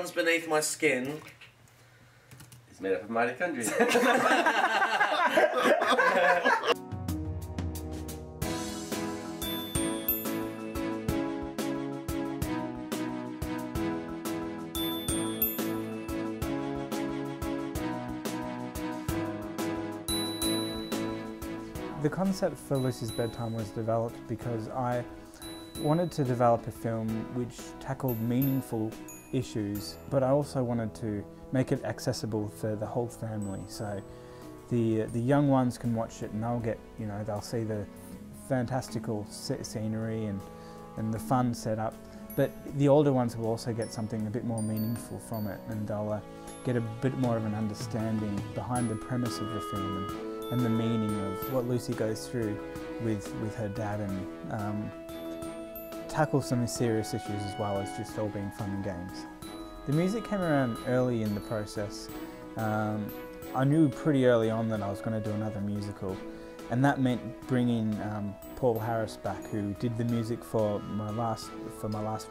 runs beneath my skin is made up of mitochondria. The concept for Lucy's Bedtime was developed because I wanted to develop a film which tackled meaningful issues, but I also wanted to make it accessible for the whole family. So the young ones can watch it and they'll get, you know, they'll see the fantastical scenery and the fun setup, but the older ones will also get something a bit more meaningful from it, and they'll get a bit more of an understanding behind the premise of the film and the meaning of what Lucy goes through with her dad, and tackle some serious issues as well as just all being fun and games. The music came around early in the process. I knew pretty early on that I was going to do another musical, and that meant bringing Paul Harris back, who did the music for my last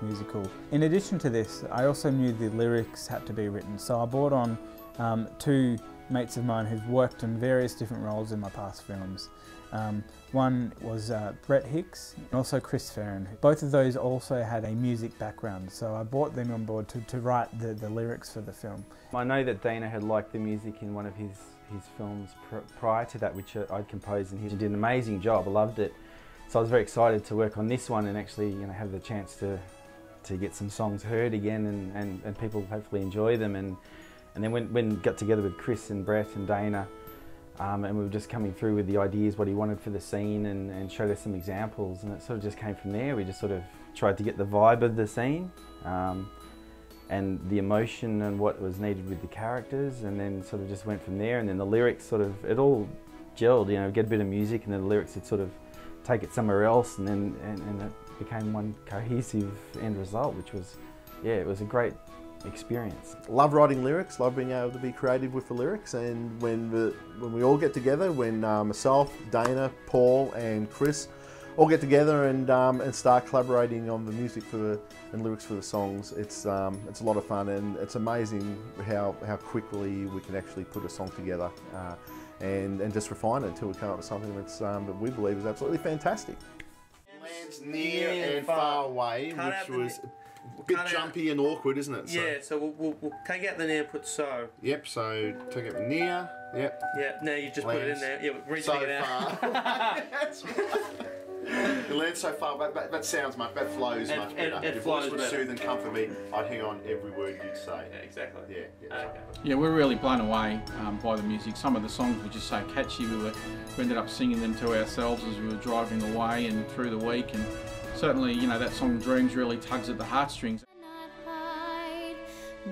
musical. In addition to this, I also knew the lyrics had to be written, so I brought on two mates of mine who've worked in various different roles in my past films. One was Brett Hicks and also Chris Farron. Both of those also had a music background, so I brought them on board to write the lyrics for the film. I know that Dana had liked the music in one of his films prior to that, which I'd composed, and he did an amazing job. I loved it. So I was very excited to work on this one and actually, you know, have the chance to get some songs heard again and people hopefully enjoy them. And then when we got together with Chris and Brett and Dana, and we were just coming through with the ideas, what he wanted for the scene, and showed us some examples, and it sort of just came from there. We just sort of tried to get the vibe of the scene and the emotion and what was needed with the characters, and then sort of just went from there. And then the lyrics sort of, it all gelled, you know, get a bit of music and then the lyrics would sort of take it somewhere else, and then it became one cohesive end result, which was, yeah, it was a great experience. Love writing lyrics, love being able to be creative with the lyrics, and when we all get together, when myself, Dana, Paul and Chris all get together and start collaborating on the music and lyrics for the songs, it's a lot of fun, and it's amazing how quickly we can actually put a song together and just refine it until we come up with something that we believe is absolutely fantastic. Lands near and far away, which was a bit jumpy and awkward, isn't it? So. Yeah, so we'll take out the near, put so. Yep, so take out the near, yep. Yeah, now you just put it in there. Yeah, reaching it out. That's right. It lands so far, but that sounds that flows much better. It flows would soothe and comfort me. I'd hang on every word you'd say. Yeah, exactly. Yeah. Okay. Yeah, we're really blown away by the music. Some of the songs were just so catchy. We ended up singing them to ourselves as we were driving away and through the week. And certainly, you know, that song Dreams really tugs at the heartstrings.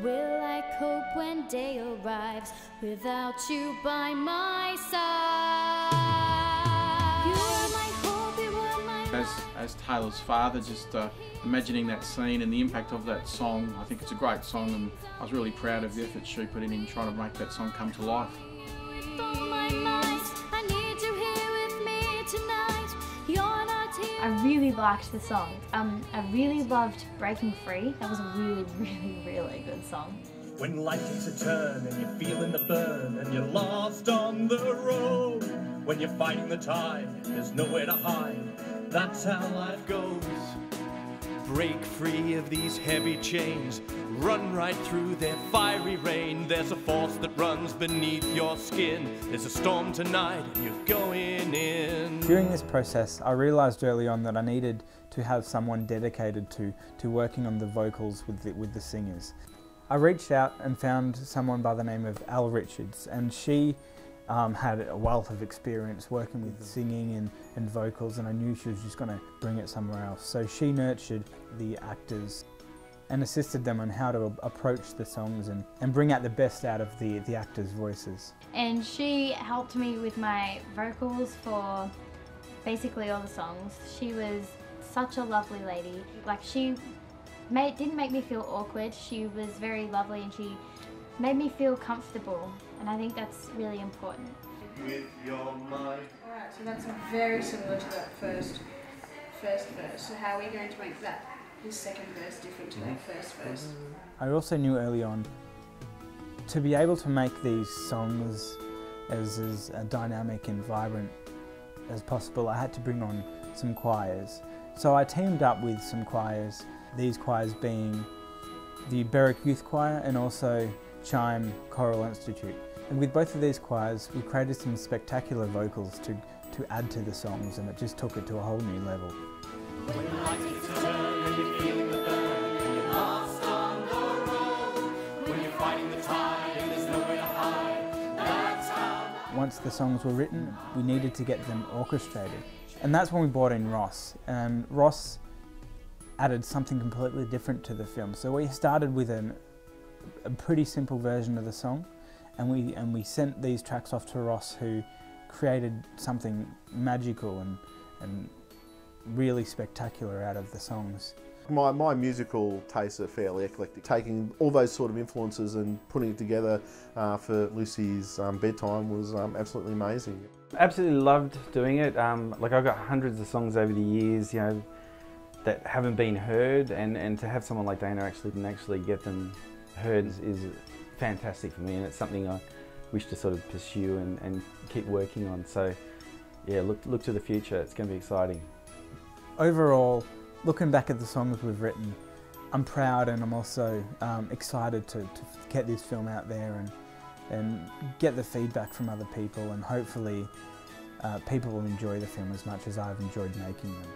Will I cope when day arrives without you by my side? You are my hope, you are my As Taylor's father, just imagining that scene and the impact of that song, I think it's a great song, and I was really proud of the effort she put in trying to make that song come to life. I really liked the song. I really loved Breaking Free. That was a really, really, really good song. When life takes a turn and you're feeling the burn and you're lost on the road, when you're fighting the tide, there's nowhere to hide. That's how life goes. Break free of these heavy chains, run right through their fiery rain. There's a force that runs beneath your skin. There's a storm tonight and you're going in. During this process, I realised early on that I needed to have someone dedicated to working on the vocals with the singers. I reached out and found someone by the name of ELLE Richards, and she had a wealth of experience working with singing and vocals, and I knew she was just going to bring it somewhere else. So she nurtured the actors and assisted them on how to approach the songs and bring out the best out of the actors' voices. And she helped me with my vocals for basically all the songs. She was such a lovely lady. Like, she didn't make me feel awkward. She was very lovely and she made me feel comfortable, and I think that's really important. With your mind. Alright, so that's very similar to that first verse. So how are we going to make that? his second verse different to that first verse? I also knew early on to be able to make these songs as dynamic and vibrant as possible, I had to bring on some choirs. So I teamed up with some choirs, these choirs being the Berwick Youth Choir and also Chime Choral Institute. And with both of these choirs, we created some spectacular vocals to add to the songs, and it just took it to a whole new level. When the lights hit to turn and you're feeling the burn and you're lost on the road, when you're fighting the tide and there's nowhere to hide, that's how... Once the songs were written, we needed to get them orchestrated. And that's when we brought in Ross. And Ross added something completely different to the film. So we started with a pretty simple version of the song, and we sent these tracks off to Ross, who created something magical and really spectacular out of the songs. My musical tastes are fairly eclectic. Taking all those sort of influences and putting it together for Lucy's Bedtime was absolutely amazing. Absolutely loved doing it. Like, I've got hundreds of songs over the years, you know, that haven't been heard, and to have someone like Dana actually get them heard is fantastic for me, and it's something I wish to sort of pursue and keep working on. So yeah, look to the future, it's going to be exciting. Overall, looking back at the songs we've written, I'm proud, and I'm also excited to get this film out there and get the feedback from other people, and hopefully people will enjoy the film as much as I've enjoyed making them.